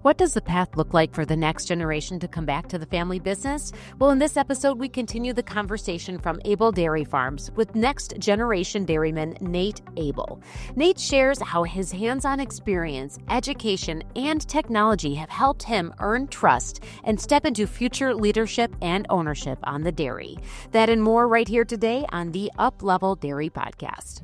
What does the path look like for the next generation to come back to the family business? Well, in this episode, we continue the conversation from Abel Dairy Farms with next generation dairyman Nate Abel. Nate shares how his hands-on experience, education, and technology have helped him earn trust and step into future leadership and ownership on the dairy. That and more right here today on the Uplevel Dairy Podcast.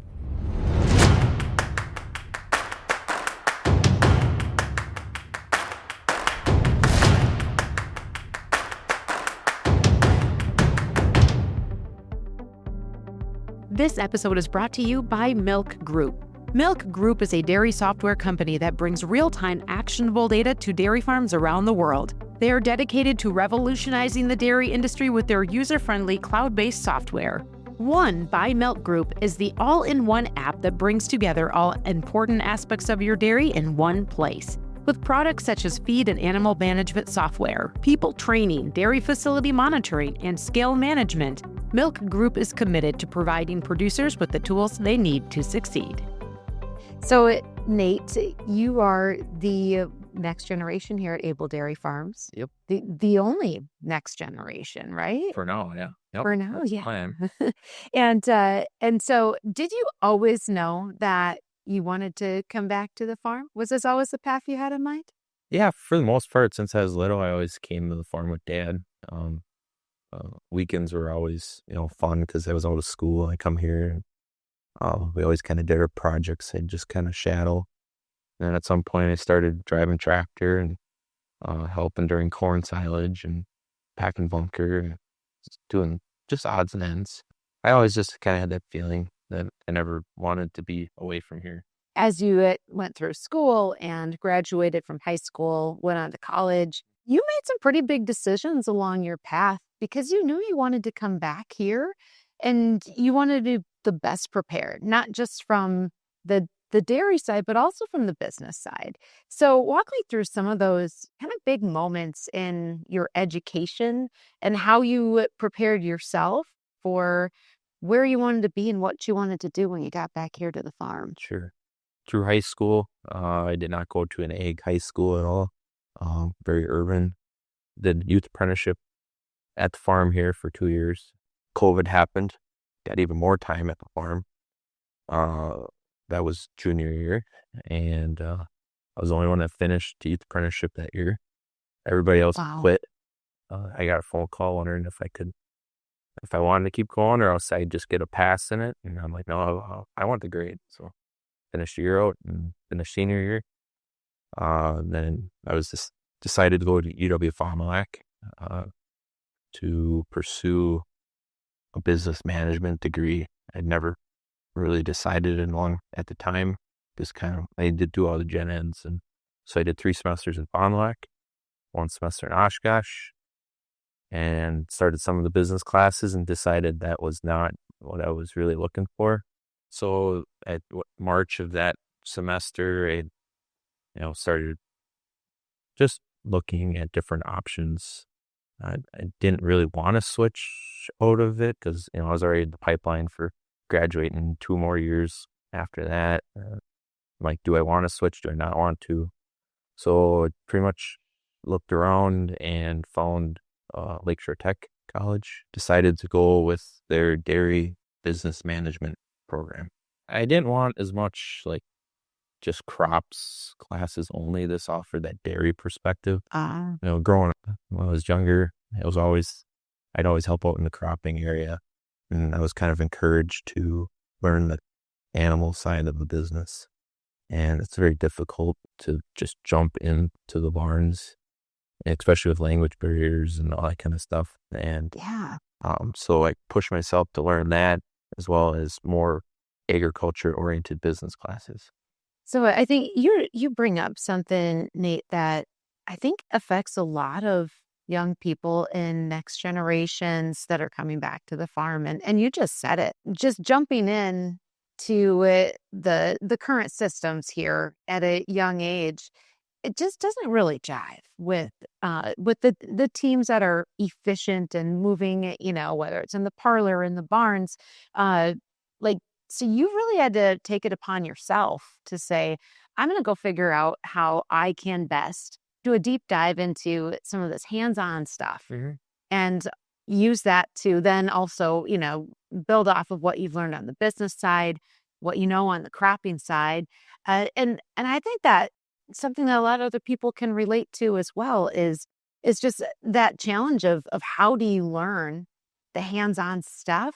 This episode is brought to you by Milc Group. Milc Group is a dairy software company that brings real-time actionable data to dairy farms around the world. They are dedicated to revolutionizing the dairy industry with their user-friendly cloud-based software. One by Milc Group is the all-in-one app that brings together all important aspects of your dairy in one place. With products such as feed and animal management software, people training, dairy facility monitoring, and scale management, Milc Group is committed to providing producers with the tools they need to succeed. So, Nate, you are the next generation here at Abel Dairy Farms. Yep. The only next generation, right? For now, yeah. Yep. For now, yeah. Plan. And so, did you always know that you wanted to come back to the farm? Was this always the path you had in mind? Yeah, for the most part, since I was little, I always came to the farm with Dad. Weekends were always, fun because I was out of school. I come here. We always kind of did our projects. I'd just kind of shadow. And then at some point, I started driving tractor and helping during corn silage and packing bunker, and doing just odds and ends. I always just kind of had that feeling that I never wanted to be away from here. As you went through school and graduated from high school, went on to college, you made some pretty big decisions along your path because you knew you wanted to come back here and you wanted to be the best prepared, not just from the dairy side, but also from the business side. So walk me through some of those kind of big moments in your education and how you prepared yourself for where you wanted to be and what you wanted to do when you got back here to the farm. Sure. Through high school, I did not go to an ag high school at all. Very urban. Did youth apprenticeship at the farm here for 2 years. COVID happened. Got even more time at the farm. That was junior year. And I was the only one that finished the youth apprenticeship that year. Everybody else quit. I got a phone call wondering if I wanted to keep going or else I'd just get a pass in it. And I'm like, no, I want the grade. So finished the year out and finished senior year. Then I was just decided to go to UW-Fond du Lac to pursue a business management degree. I'd never really decided in long at the time. Just I did do all the gen eds. And so I did 3 semesters in Fond du Lac, 1 semester in Oshkosh, and started some of the business classes and decided that was not what I was really looking for. So at March of that semester, I started just looking at different options. I didn't really want to switch out of it because, I was already in the pipeline for graduating 2 more years after that. I'm like, do I want to switch? Do I not want to? So I pretty much looked around and found Lakeshore Tech College, decided to go with their dairy business management program. I didn't want as much just crops classes only. This offered that dairy perspective. Growing up when I was younger, I'd always help out in the cropping area. And I was kind of encouraged to learn the animal side of the business. And it's very difficult to just jump into the barns, especially with language barriers and all that kind of stuff. And so I pushed myself to learn that as well as more agriculture-oriented business classes. So I think you bring up something, Nate, that I think affects a lot of young people in next generations that are coming back to the farm. And you just said it, just jumping in to the current systems here at a young age, it just doesn't really jive with the teams that are efficient and moving, whether it's in the parlor, in the barns, so you really had to take it upon yourself to say, I'm going to go figure out how I can best do a deep dive into some of this hands-on stuff and use that to then also, build off of what you've learned on the business side, what you know on the cropping side. And I think that something that a lot of other people can relate to as well is just that challenge of how do you learn the hands-on stuff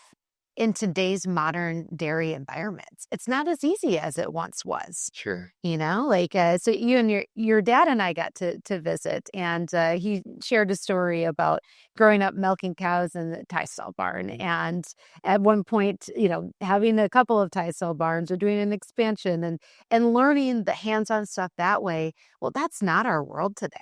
in today's modern dairy environments. It's not as easy as it once was. Sure. So you and your dad and I got to visit, and he shared a story about growing up milking cows in the tie stall barn. And at one point, having a couple of tie stall barns or doing an expansion and learning the hands-on stuff that way. Well, that's not our world today.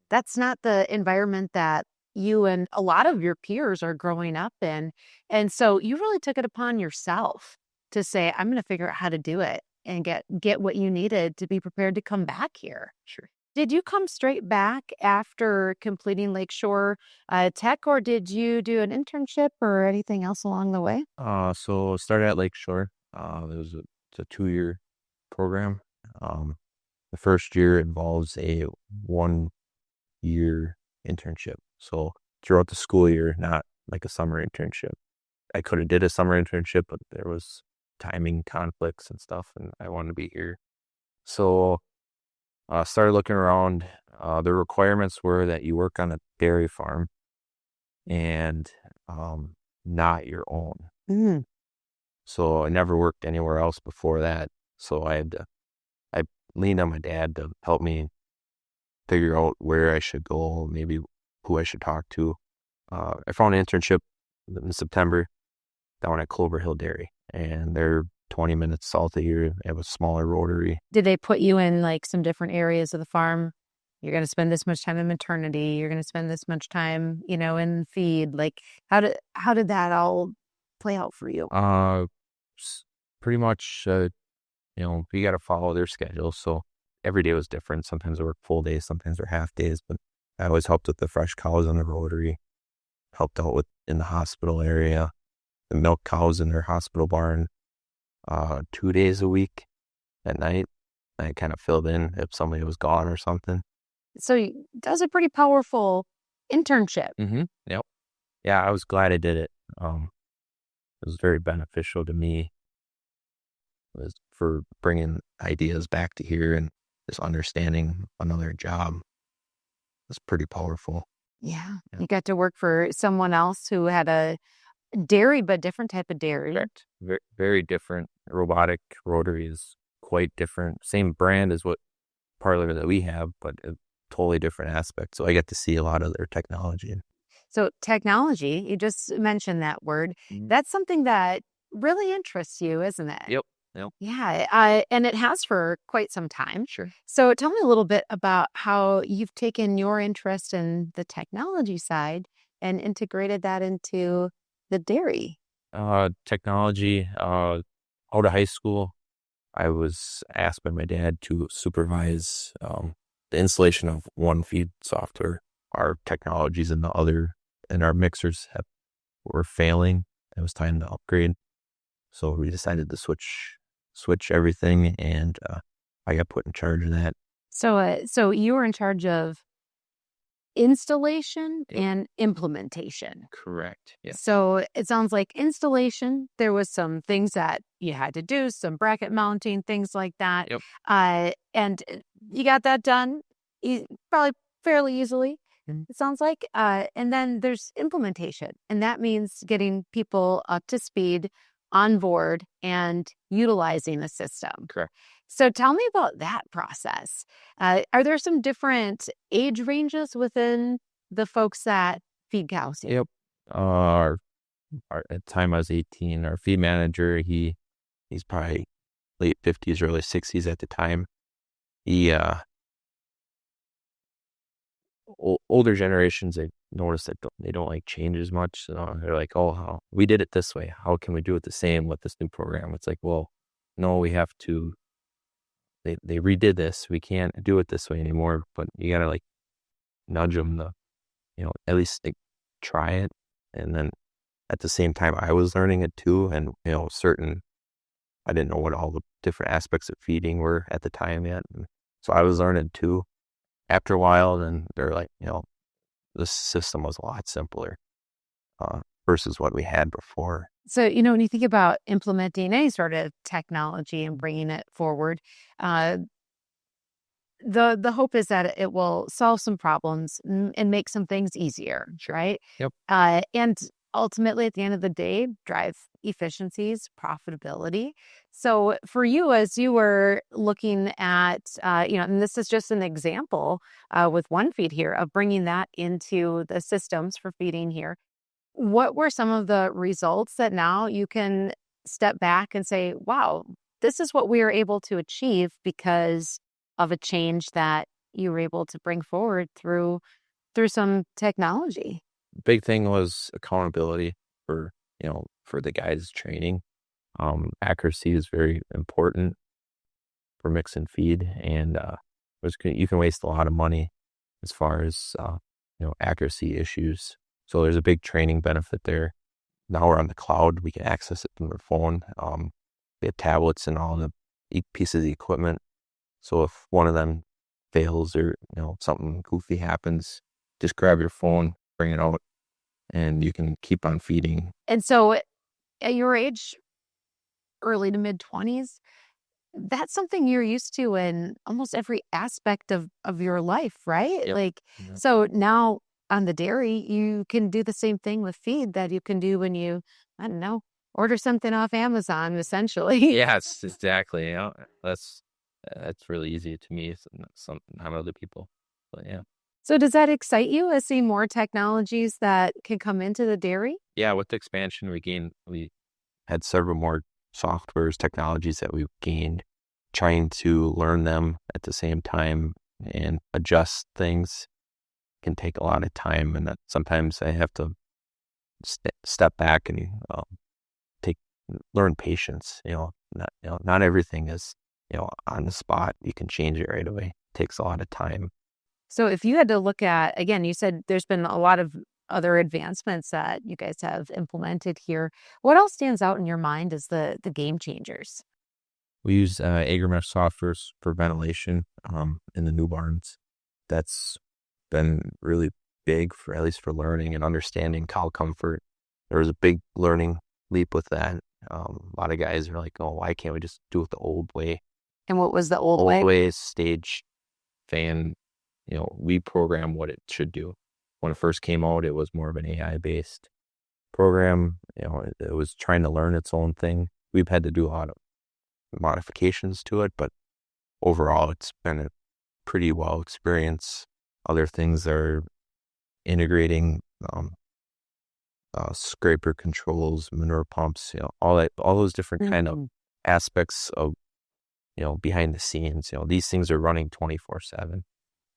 That's not the environment that you and a lot of your peers are growing up in. And so you really took it upon yourself to say, I'm going to figure out how to do it and get what you needed to be prepared to come back here. Sure. Did you come straight back after completing Lakeshore Tech, or did you do an internship or anything else along the way? So started at Lakeshore. It's a 2-year program. The first year involves a 1-year internship. So throughout the school year, not like a summer internship. I could have did a summer internship, but there was timing conflicts and stuff, and I wanted to be here. So I started looking around. The requirements were that you work on a dairy farm and not your own. So I never worked anywhere else before that. So I leaned on my dad to help me figure out where I should go, maybe who I should talk to. I found an internship in September down at Clover Hill Dairy, and they're 20 minutes south of here. They have a smaller rotary. Did they put you in like some different areas of the farm? You're going to spend this much time in maternity. You're going to spend this much time, in feed. Like, how did that all play out for you? Pretty much, you got to follow their schedule. So every day was different. Sometimes I work full days, sometimes they're half days, but I always helped with the fresh cows on the rotary, helped out in the hospital area, the milk cows in their hospital barn, 2 days a week at night. I kind of filled in if somebody was gone or something. So that was a pretty powerful internship. Yep. Yeah, I was glad I did it. It was very beneficial to me. It was for bringing ideas back to here and just understanding another job. It's pretty powerful. Yeah. You got to work for someone else who had a dairy, but different type of dairy. Correct. Very, very different. Robotic rotary is quite different. Same brand as what parlor that we have, but a totally different aspect. So I get to see a lot of their technology. So technology, you just mentioned that word. That's something that really interests you, isn't it? Yep. Yeah, and it has for quite some time. Sure. So tell me a little bit about how you've taken your interest in the technology side and integrated that into the dairy. Technology, out of high school, I was asked by my dad to supervise the installation of one feed software. Our technologies and our mixers were failing. It was time to upgrade. So we decided to switch everything, and I got put in charge of that. So you were in charge of installation and implementation. Correct. Yeah. So it sounds like installation, there was some things that you had to do, some bracket mounting, things like that. Yep. And you got that done probably fairly easily, it sounds like. And then there's implementation, and that means getting people up to speed, on board, and utilizing the system. Correct. So tell me about that process. Are there some different age ranges within the folks that feed cows here? Yep. At the time I was 18, our feed manager, he's probably late 50s, early 60s at the time. He, older generations, they notice that they don't like change as much. So they're like, oh, we did it this way. How can we do it the same with this new program? It's like, well, no, we have to. They redid this. We can't do it this way anymore. But you gotta like nudge them to, at least like try it. And then at the same time, I was learning it too. And I didn't know what all the different aspects of feeding were at the time yet. And so I was learning too. after a while, then they're like, the system was a lot simpler versus what we had before. So, when you think about implementing any sort of technology and bringing it forward, uh, the hope is that it will solve some problems and make some things easier, Sure. right? Yep. And ultimately, at the end of the day, drive efficiencies, profitability. So for you, as you were looking at, and this is just an example with one feed here of bringing that into the systems for feeding here. What were some of the results that now you can step back and say, wow, this is what we were able to achieve because of a change that you were able to bring forward through some technology? Big thing was accountability for the guys training. Accuracy is very important for mix and feed, and you can waste a lot of money as far as accuracy issues. So there's a big training benefit there. Now we're on the cloud; we can access it from our phone. We have tablets and all the pieces of equipment. So if one of them fails or something goofy happens, just grab your phone, bring it out, and you can keep on feeding. And so at your age, early to mid 20s, that's something you're used to in almost every aspect of your life, right? Yep. Like, Yep. so now on the dairy, you can do the same thing with feed that you can do when you, I don't know, order something off Amazon, essentially. Yes, exactly. That's really easy to me. Not other people, but yeah. So does that excite you as seeing more technologies that can come into the dairy? Yeah, with the expansion we had several more softwares, technologies that we've gained, trying to learn them at the same time and adjust things can take a lot of time, and that sometimes I have to step back and learn patience. Not everything is on the spot. You can change it right away. It takes a lot of time. So if you had to look at, again, you said there's been a lot of other advancements that you guys have implemented here. What else stands out in your mind as the game changers? We use AgriMesh software for ventilation in the new barns. That's been really big at least for learning and understanding cow comfort. There was a big learning leap with that. A lot of guys are like, oh, why can't we just do it the old way? And what was the old way? Old way is stage fan. We program what it should do. When it first came out, it was more of an AI-based program. It was trying to learn its own thing. We've had to do a lot of modifications to it, but overall, it's been a pretty well experience. Other things are integrating scraper controls, manure pumps, all those different kind of aspects of behind the scenes. These things are running 24/7.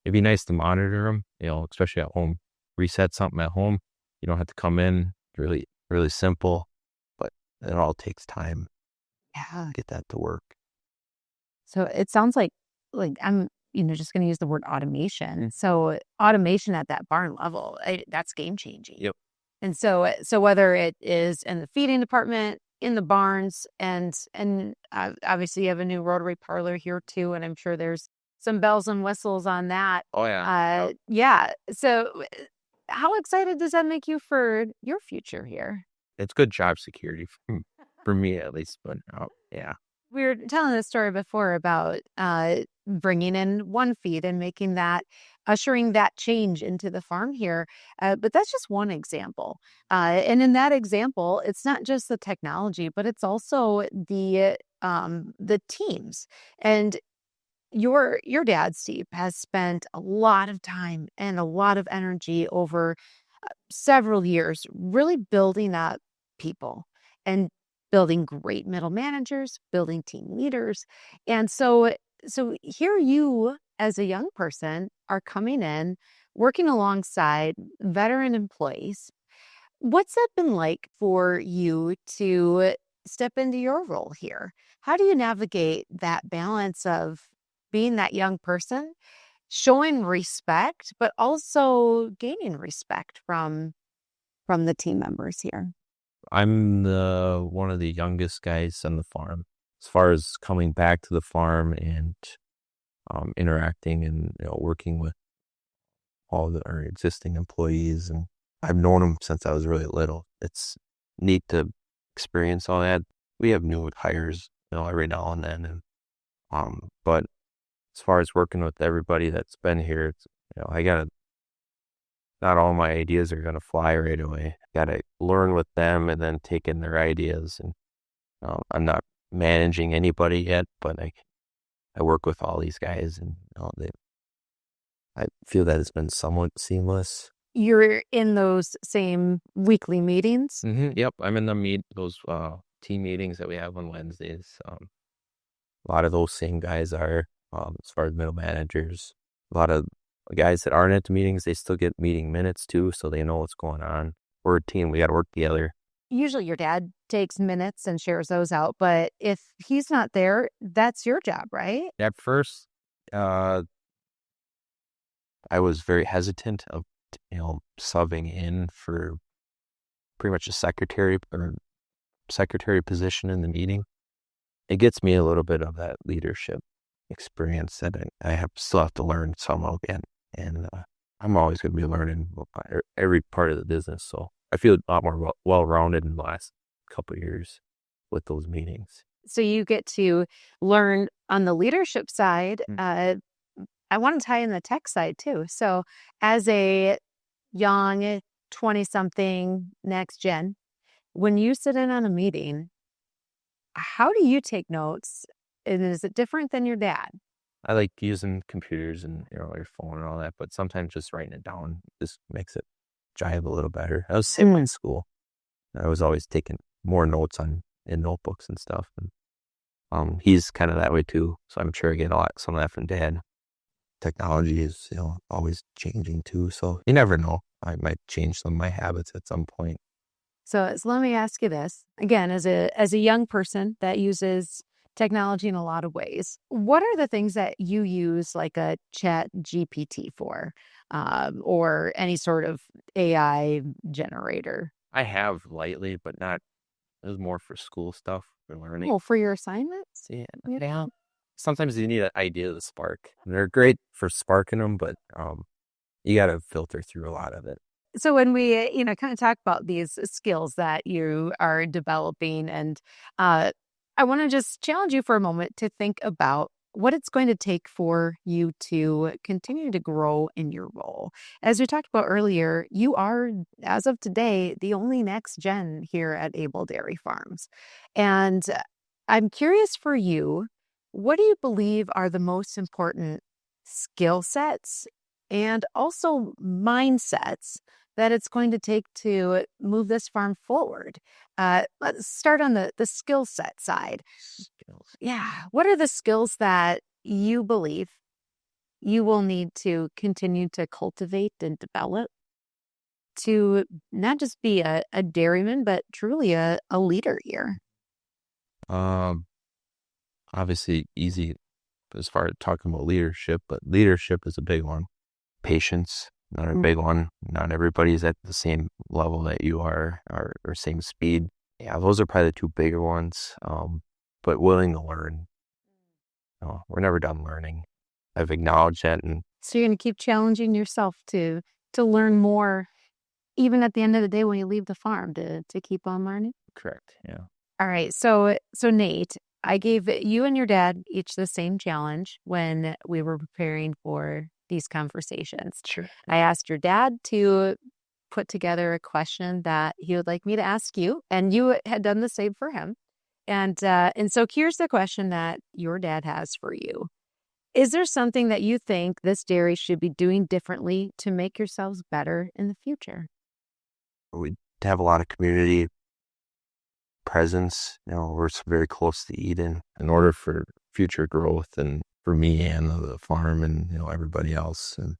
It'd be nice to monitor them, especially at home. Reset something at home. You don't have to come in. Really, really simple, but it all takes time to get that to work. So it sounds like I'm, just going to use the word automation. So automation at that barn level, that's game changing. Yep. And so whether it is in the feeding department, in the barns, and obviously you have a new rotary parlor here too, and I'm sure there's some bells and whistles on that. Oh yeah. Yeah. So how excited does that make you for your future here? It's good job security for me at least, but yeah. We were telling the story before about bringing in one feed and ushering that change into the farm here. But that's just one example. And in that example, it's not just the technology, but it's also the teams. And your dad, Steve, has spent a lot of time and a lot of energy over several years really building up people and building great middle managers, building team leaders. And so here you, as a young person, are coming in, working alongside veteran employees. What's that been like for you to step into your role here? How do you navigate that balance of being that young person, showing respect, but also gaining respect from the team members here? I'm one of the youngest guys on the farm. As far as coming back to the farm and interacting and working with all our existing employees, and I've known them since I was really little. It's neat to experience all that. We have new hires, every now and then, but as far as working with everybody that's been here, it's, not all my ideas are gonna fly right away. I gotta learn with them and then take in their ideas. And I'm not managing anybody yet, but I work with all these guys, and I feel that it's been somewhat seamless. You're in those same weekly meetings? Yep, I'm in those team meetings that we have on Wednesdays. A lot of those same guys are, as far as middle managers. A lot of guys that aren't at the meetings, they still get meeting minutes too, so they know what's going on. We're a team. We got to work together. Usually your dad takes minutes and shares those out, but if he's not there, that's your job, right? At first, I was very hesitant of, subbing in for pretty much a secretary position in the meeting. It gets me a little bit of that leadership experience that I still have to learn some of, and I'm always going to be learning every part of the business. So I feel a lot more well-rounded in the last couple of years with those meetings. So you get to learn on the leadership side. I want to tie in the tech side too. So as a young 20-something next gen, when you sit in on a meeting, how do you take notes? And is it different than your dad? I like using computers and your phone and all that, but sometimes just writing it down just makes it jive a little better. I was same in school. I was always taking more notes in notebooks and stuff. And he's kind of that way too. So I'm sure I get some of that from Dad. Technology is always changing too. So you never know. I might change some of my habits at some point. So let me ask you this again, as a young person that uses technology in a lot of ways, what are the things that you use like a Chat GPT for, or any sort of AI generator? I have lightly, but not. It was more for school stuff, for learning. Oh, for your assignments? Yeah. Sometimes you need an idea to spark. They're great for sparking them, but you got to filter through a lot of it. So when we, kind of talk about these skills that you are developing, and I want to just challenge you for a moment to think about what it's going to take for you to continue to grow in your role. As we talked about earlier, you are, as of today, the only next gen here at Abel Dairy Farms. And I'm curious for you, what do you believe are the most important skill sets and also mindsets that it's going to take to move this farm forward? Let's start on the skill set side. Skills. Yeah. What are the skills that you believe you will need to continue to cultivate and develop to not just be a dairyman, but truly a leader here? Obviously easy as far as talking about leadership, but leadership is a big one. Patience, another big one. Not everybody's at the same level that you are, or same speed. Yeah, those are probably the two bigger ones. But willing to learn. We're never done learning. I've acknowledged that. And so you're going to keep challenging yourself to learn more, even at the end of the day when you leave the farm, to keep on learning? Correct, yeah. All right. So Nate, I gave you and your dad each the same challenge when we were preparing for these conversations. Sure. I asked your dad to put together a question that he would like me to ask you, and you had done the same for him. And so here's the question that your dad has for you. Is there something that you think this dairy should be doing differently to make yourselves better in the future? We have a lot of community presence. We're very close to Eden. In order for future growth, and for me and the farm and everybody else, and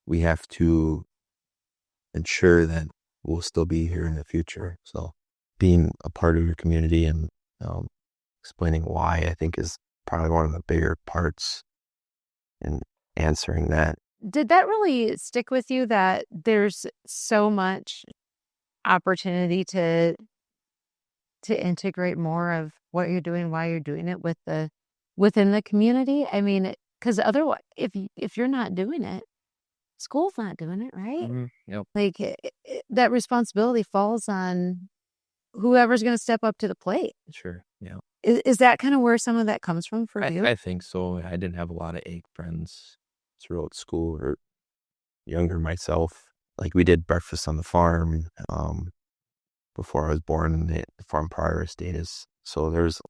we have to ensure that we'll still be here in the future. So being a part of your community and explaining why, I think, is probably one of the bigger parts in answering that. Did that really stick with you, that there's so much opportunity to integrate more of what you're doing, why you're doing it within the community? I mean, because otherwise, if you're not doing it, school's not doing it, right? Yep. Like that responsibility falls on whoever's going to step up to the plate. Sure. Yeah. Is that kind of where some of that comes from for you? I think so. I didn't have a lot of egg friends throughout school or younger myself. Like we did breakfast on the farm before I was born. The farm prior estate is so there's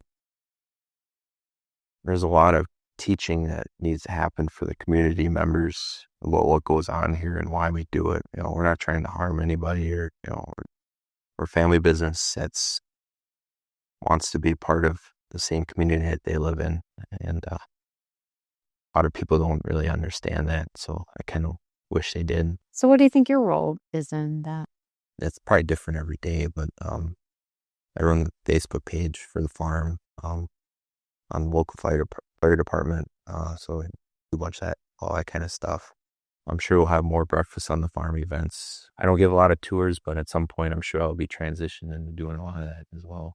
a lot of teaching that needs to happen for the community members about what goes on here and why we do it. We're not trying to harm anybody, or we're a family business that's wants to be part of the same community that they live in, and a lot of people don't really understand that. So I kind of wish they did. So what do you think your role is in that? It's probably different every day, but I run the Facebook page for the farm on the local fire department. So we do a bunch of that, all that kind of stuff. I'm sure we'll have more breakfast on the farm events. I don't give a lot of tours, but at some point I'm sure I'll be transitioning into doing a lot of that as well.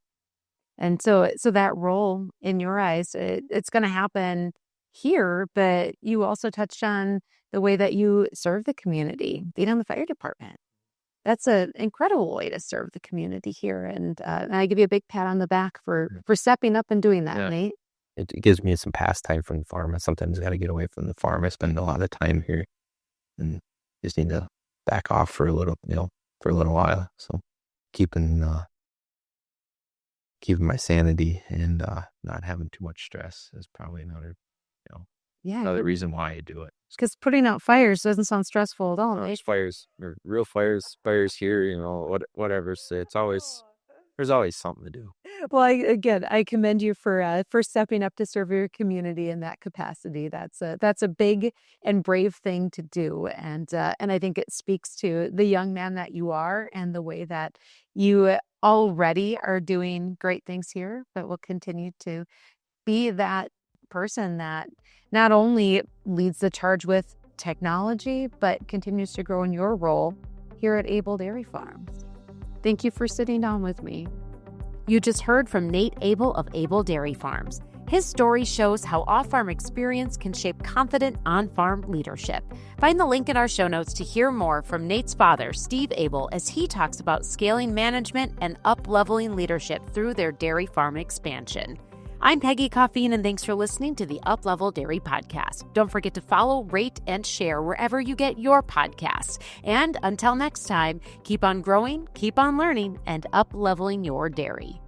And so that role in your eyes, it's going to happen here, but you also touched on the way that you serve the community, being on the fire department. That's an incredible way to serve the community here. And I give you a big pat on the back for stepping up and doing that, Yeah. Nate. It gives me some pastime from the farm. I sometimes got to get away from the farm. I spend a lot of time here and just need to back off for a little while. So keeping my sanity and not having too much stress is probably another reason why I do it. Because putting out fires doesn't sound stressful at all, There's right? fires, or real fires here, whatever. So there's always something to do. Well, I commend you for stepping up to serve your community in that capacity. That's a big and brave thing to do, and I think it speaks to the young man that you are and the way that you already are doing great things here, but will continue to be that person that not only leads the charge with technology, but continues to grow in your role here at Abel Dairy Farms. Thank you for sitting down with me. You just heard from Nate Abel of Abel Dairy Farms. His story shows how off-farm experience can shape confident on-farm leadership. Find the link in our show notes to hear more from Nate's father, Steve Abel, as he talks about scaling management and up-leveling leadership through their dairy farm expansion. I'm Peggy Coffeen, and thanks for listening to the Uplevel Dairy Podcast. Don't forget to follow, rate, and share wherever you get your podcasts. And until next time, keep on growing, keep on learning, and up-leveling your dairy.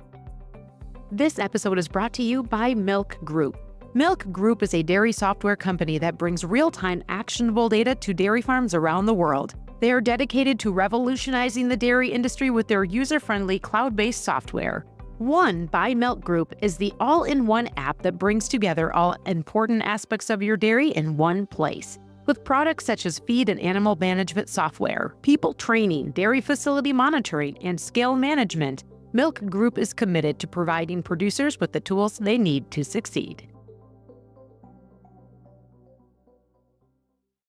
This episode is brought to you by Milc Group. Milc Group is a dairy software company that brings real-time actionable data to dairy farms around the world. They are dedicated to revolutionizing the dairy industry with their user-friendly cloud-based software. One by Milc Group is the all-in-one app that brings together all important aspects of your dairy in one place. With products such as feed and animal management software, people training, dairy facility monitoring, and scale management, Milc Group is committed to providing producers with the tools they need to succeed.